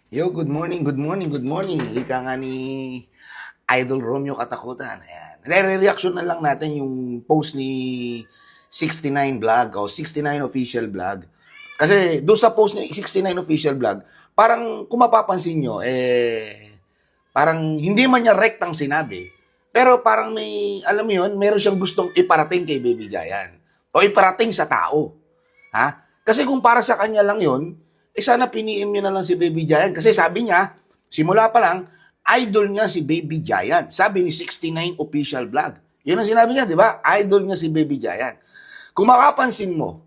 Yo, good morning, good morning, good morning. Ika nga ni Idol Romeo Katakutan. Ayan. Re-reaction na lang natin yung post ni 69 Vlog o 69 Official Vlog. Kasi doon sa post ni 69 Official Vlog, parang kung mapapansin nyo, parang hindi man niya rektang sinabi, pero parang may, alam mo yun, meron siyang gustong iparating kay Baby Giant o iparating sa tao. Ha? Kasi kung para sa kanya lang yun, sana piniem niyo na lang si Baby Giant. Kasi sabi niya, simula pa lang, idol niya si Baby Giant. Sabi ni 69 Official Vlog. Yun ang sinabi niya, di ba? Idol niya si Baby Giant. Kung makapansin mo,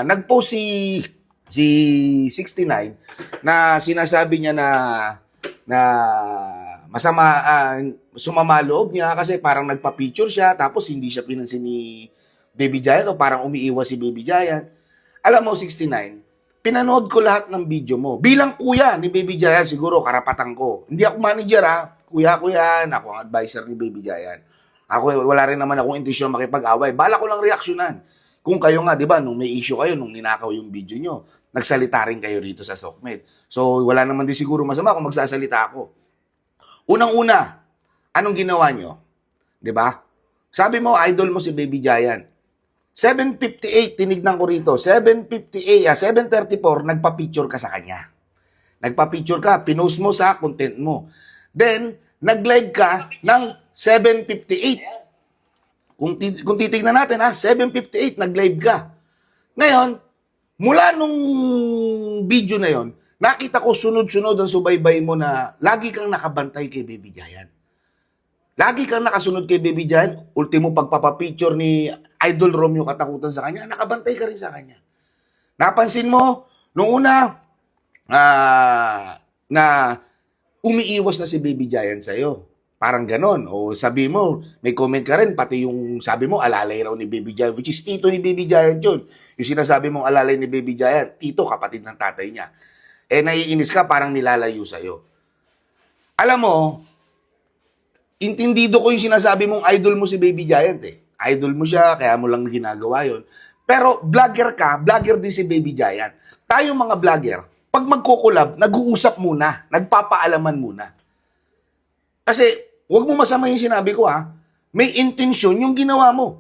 nag-post si 69 na sinasabi niya na masama, sumama loob niya kasi parang nagpa-picture siya tapos hindi siya pinansin ni Baby Giant o parang umiiwas si Baby Giant. Alam mo, 69, pinanood ko lahat ng video mo. Bilang kuya ni Baby Giant, siguro karapatan ko. Hindi ako manager Kuya ko yan. Ako ang advisor ni Baby Giant. Ako, wala rin naman akong intensyon makipag-away. Bala ko lang reaksyonan. Kung kayo nga, di ba, nung may issue kayo, nung ninakaw yung video nyo, nagsalita rin kayo rito sa Sokmed. So, wala naman din siguro masama kung magsasalita ako. Unang-una, anong ginawa nyo? Di ba? Sabi mo, idol mo si Baby Giant. 7:58, tinignan ko rito. 7:58, 7:34, nagpa-picture ka sa kanya. Nagpa-picture ka, pinost mo sa content mo. Then, nag-live ka ng 7:58. Kung titignan natin, 7:58, nag-live ka. Ngayon, mula nung video na yon, nakita ko sunod-sunod ang subaybay mo na lagi kang nakabantay kay Baby Giant. Lagi kang nakasunod kay Baby Giant, ultimo pagpapapicture ni Idol Romeo Katakutan sa kanya, nakabantay ka rin sa kanya. Napansin mo, nung una, na umiiwas na si Baby Giant sa'yo. Parang ganon. O sabi mo, may comment ka rin, pati yung sabi mo, alalay raw ni Baby Giant, which is tito ni Baby Giant yun. Yung sinasabi mong alalay ni Baby Giant, tito, kapatid ng tatay niya. Naiinis ka, parang nilalayo sa'yo. Alam mo, intindido ko yung sinasabi mong idol mo si Baby Giant Idol mo siya, kaya mo lang ginagawa yon. Pero vlogger ka, vlogger din si Baby Giant. Tayo mga vlogger, pag magkukulab, nag-uusap muna, nagpapaalaman muna. Kasi, huwag mo masama yung sinabi ko may intensyon yung ginawa mo.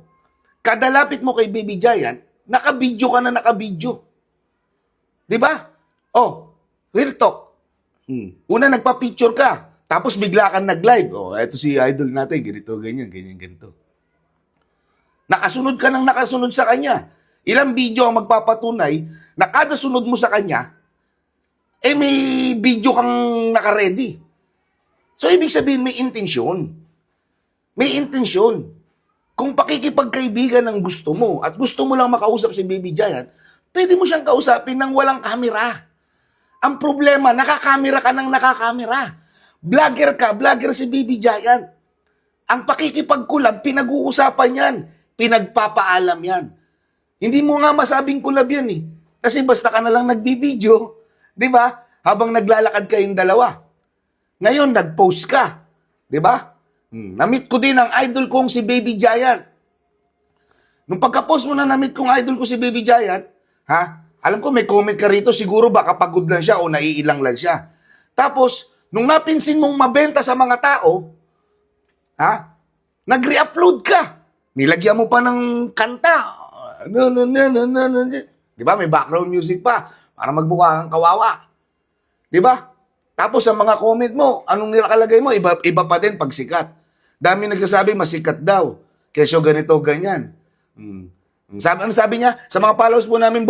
Kada lapit mo kay Baby Giant, nakabidyo ka na nakabidyo. Di ba? Oh, real talk. Una, nagpa-picture ka. Tapos bigla kang nag-live. Oh, eto si idol natin, ganito, ganyan, ganyan, ganito. Nakasunod ka ng nakasunod sa kanya. Ilang video ang magpapatunay na kada sunod mo sa kanya, may video kang naka-ready. So, ibig sabihin, may intensyon. May intensyon. Kung pakikipagkaibigan ang gusto mo at gusto mo lang makausap si Baby Giant, pwede mo siyang kausapin ng walang kamera. Ang problema, nakakamera ka ng nakakamera. Vlogger ka, vlogger si Baby Giant. Ang pakikipagkulab, pinag-uusapan yan. Pinagpapaalam yan. Hindi mo nga masabing kulab yan Kasi basta ka na lang nagbibideo, di ba? Habang naglalakad kayong dalawa. Ngayon, nag-post ka. Di ba? Na-meet ko din ang idol kong si Baby Giant. Nung pagka-post mo na na-meet kong idol ko si Baby Giant, alam ko may comment ka rito, siguro baka pagod lang siya o naiilang lang siya. Tapos, nung napinsin mong mabenta sa mga tao, nag-re-upload ka. Nilagyan mo pa ng kanta. Di ba? May background music pa para magmukha kang kawawa. Di ba? Tapos sa mga comment mo, anong nilakalagay mo? Iba pa din pag sikat. Dami nagsasabi, masikat daw. Kesyo ganito, ganyan. Ano sabi niya? Sa mga followers po namin,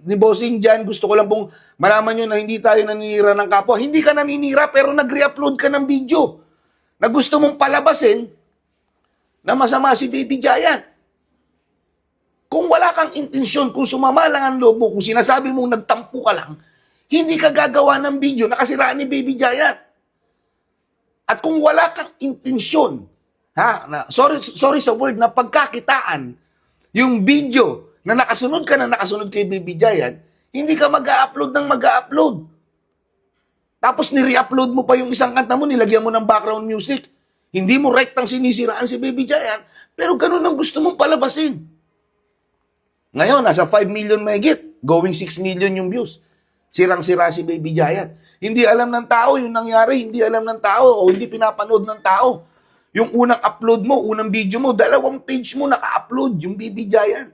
ni Bossing dyan, gusto ko lang pong malaman nyo na hindi tayo naninira ng kapwa. Hindi ka naninira, pero nag-re-upload ka ng video na gusto mong palabasin na masama si Baby Giant. Kung wala kang intensyon, kung sumama lang ang loob mo, kung sinasabi mong nagtampo ka lang, hindi ka gagawa ng video na kasiraan ni Baby Giant. At kung wala kang intensyon, sorry sa word, na pagkakitaan, yung video na nakasunod kay Baby Giant, hindi ka mag-a-upload ng mag-a-upload. Tapos ni-re-upload mo pa yung isang kanta mo, nilagyan mo ng background music. Hindi mo rektang sinisiraan si Baby Giant, pero ganun ang gusto mong palabasin. Ngayon, nasa 5 million mahigit, going 6 million yung views. Sirang-sira si Baby Giant. Hindi alam ng tao yung nangyari, hindi alam ng tao o hindi pinapanood ng tao. Yung unang upload mo, unang video mo, 2 page mo naka-upload yung Baby Giant.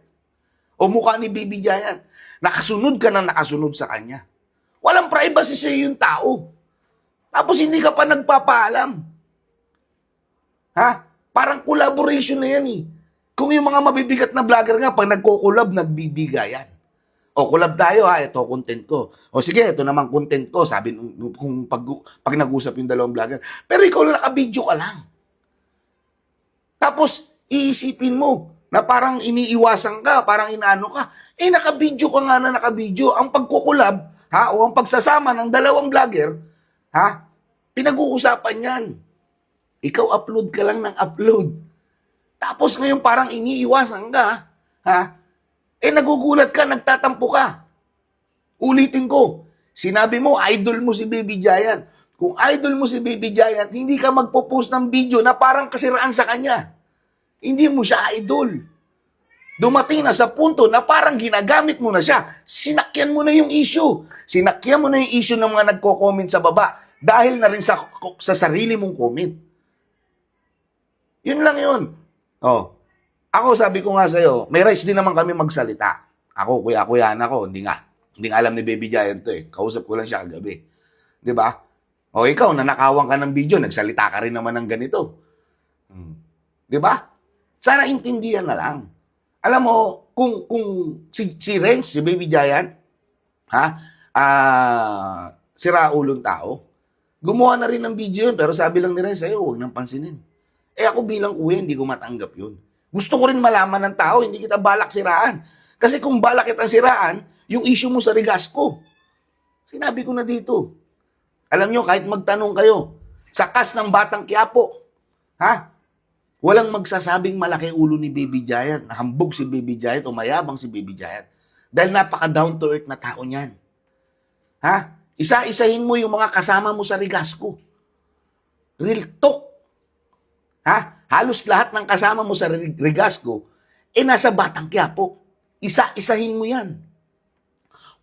O mukha ni Baby Giant. Nakasunod ka na nakasunod sa kanya. Walang privacy sa yung tao. Tapos hindi ka pa nagpapaalam. Ha? Parang collaboration na yan eh. Kung yung mga mabibigat na vlogger nga, pag nagko-collab, nagbibigayan. O, collab tayo ha, ito content ko. O sige, ito naman content ko, sabi kung pag nag-usap yung dalawang vlogger. Pero ikaw lang naka-video ka lang. Tapos, iisipin mo na parang iniiwasan ka, parang inaano ka. Eh, naka-video ka nga na naka-video. Ang pagkukulab, ha, o ang pagsasama ng dalawang vlogger, ha, pinag-uusapan yan. Ikaw upload ka lang ng upload. Tapos ngayon parang iniiwasan ka, ha? Eh nagugulat ka, nagtatampo ka. Ulitin ko, sinabi mo, idol mo si Baby Giant. Kung idol mo si Baby Giant, hindi ka magpo-post ng video na parang kasiraan sa kanya. Hindi mo siya idol. Dumating na sa punto na parang ginagamit mo na siya. Sinakyan mo na yung issue. Sinakyan mo na yung issue ng mga nagko-comment sa baba dahil na rin sa sarili mong comment. Yun lang yun. Oh, ako sabi ko nga sa'yo, may rights din naman kami magsalita. Ako, kuya-kuyan ako, hindi nga alam ni Baby Giant to eh. Kausap ko lang siya kagabi. 'Di ba? O ikaw, nanakawan ka ng video, nagsalita ka rin naman ng ganito. 'Di ba? Sana intindihan na lang. Alam mo, kung si Renz, si Baby Giant, ha? Sira ulong tao, gumawa na rin ng video yun, pero sabi lang ni Renz sa'yo, huwag nang pansinin. Eh ako bilang kuya, hindi ko matanggap yun. Gusto ko rin malaman ng tao, hindi kita balak siraan. Kasi kung balak kitang siraan, yung issue mo sa Rigasco. Sinabi ko na dito. Alam nyo, kahit magtanong kayo, sa kas ng Batang Quiapo, ha? Walang magsasabing malaki ulo ni Baby Giant, na hambog si Baby Giant o mayabang si Baby Giant. Dahil napaka down to earth na tao niyan. Ha? Isa-isahin mo yung mga kasama mo sa Rigasco. Real talk. Ha? Halos lahat ng kasama mo sa Rigasco, nasa Batang Quiapo. Isa-isahin mo yan.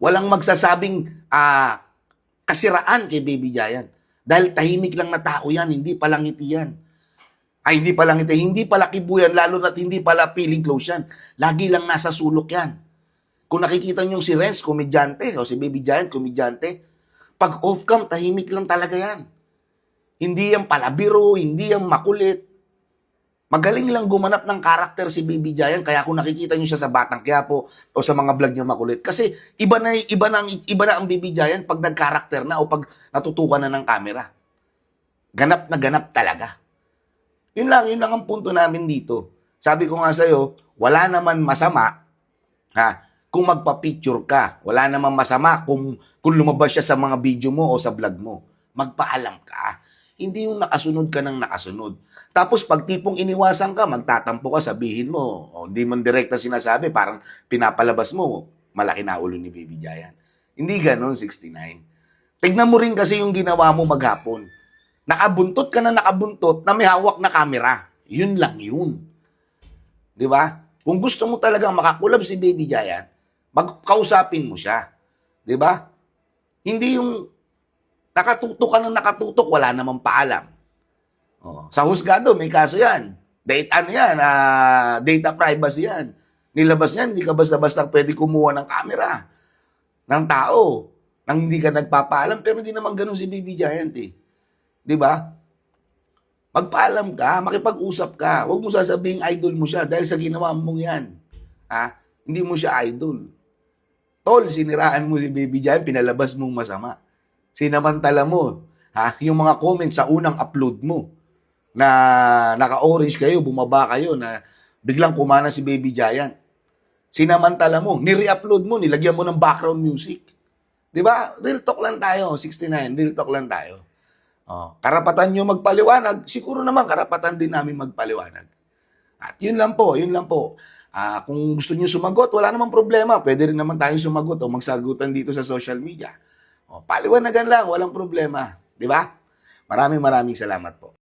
Walang magsasabing kasiraan kay Baby Giant. Dahil tahimik lang na tao yan, hindi pala ngiti yan. Ay, hindi pala ngiti, hindi pala kibo yan, lalo na't hindi pala peeling clothes yan. Lagi lang nasa sulok yan. Kung nakikita nyo si Renz, komedyante, o si Baby Giant, komedyante, pag off-cam, tahimik lang talaga yan. Hindi yan palabiro, hindi yan makulit. Magaling lang gumanap ng karakter si Baby Giant, kaya kung nakikita niyo siya sa Batang Quiapo o sa mga vlog niya makulit, kasi iba na ang Baby Giant pag nag-karakter na o pag natutukan na ng camera. Ganap na ganap talaga. Yun lang ang punto namin dito. Sabi ko nga sa'yo, wala naman masama, ha, kung magpa-picture ka. Wala naman masama kung lumabas siya sa mga video mo o sa vlog mo. Magpaalam ka. Hindi yung nakasunod ka ng nakasunod. Tapos pag tipong iniwasan ka, magtatampo ka, sabihin mo, o hindi mo direkta sinasabi, parang pinapalabas mo, malaki na ulo ni Baby Giant. Hindi ganon, 69. Tignan mo rin kasi yung ginawa mo maghapon. Nakabuntot ka na nakabuntot na may hawak na camera. Yun lang yun. Di ba? Kung gusto mo talagang makakulab si Baby Giant, magkausapin mo siya. Di ba? Hindi yung nakatutok ka ng nakatutok, wala namang paalam. Oh, sa husgado, may kaso yan. Data privacy yan. Nilabas yan, hindi ka basta-basta pwede kumuha ng camera ng tao nang hindi ka nagpapaalam. Pero hindi naman ganun si Baby Giant eh. Di ba? Magpaalam ka, makipag-usap ka. Huwag mo sasabihin idol mo siya dahil sa ginawa mong yan. Ha? Hindi mo siya idol. Tol, siniraan mo si Baby Giant, pinalabas mong masama. Sinamantala mo, ha, yung mga comments sa unang upload mo na naka-orange kayo, bumaba kayo na biglang kumana si Baby Giant. Sinamantala mo, ni-re-upload mo, nilagyan mo ng background music. 'Di ba? Real talk lang tayo, 69, real talk lang tayo. Oh, karapatan nyo magpaliwanag, siguro naman karapatan din namin magpaliwanag. At yun lang po, yun lang po. Kung gusto niyo sumagot, wala namang problema. Pwede rin naman tayong sumagot o magsagutan dito sa social media. O, paliwanagan lang, walang problema. Di ba? Maraming salamat po.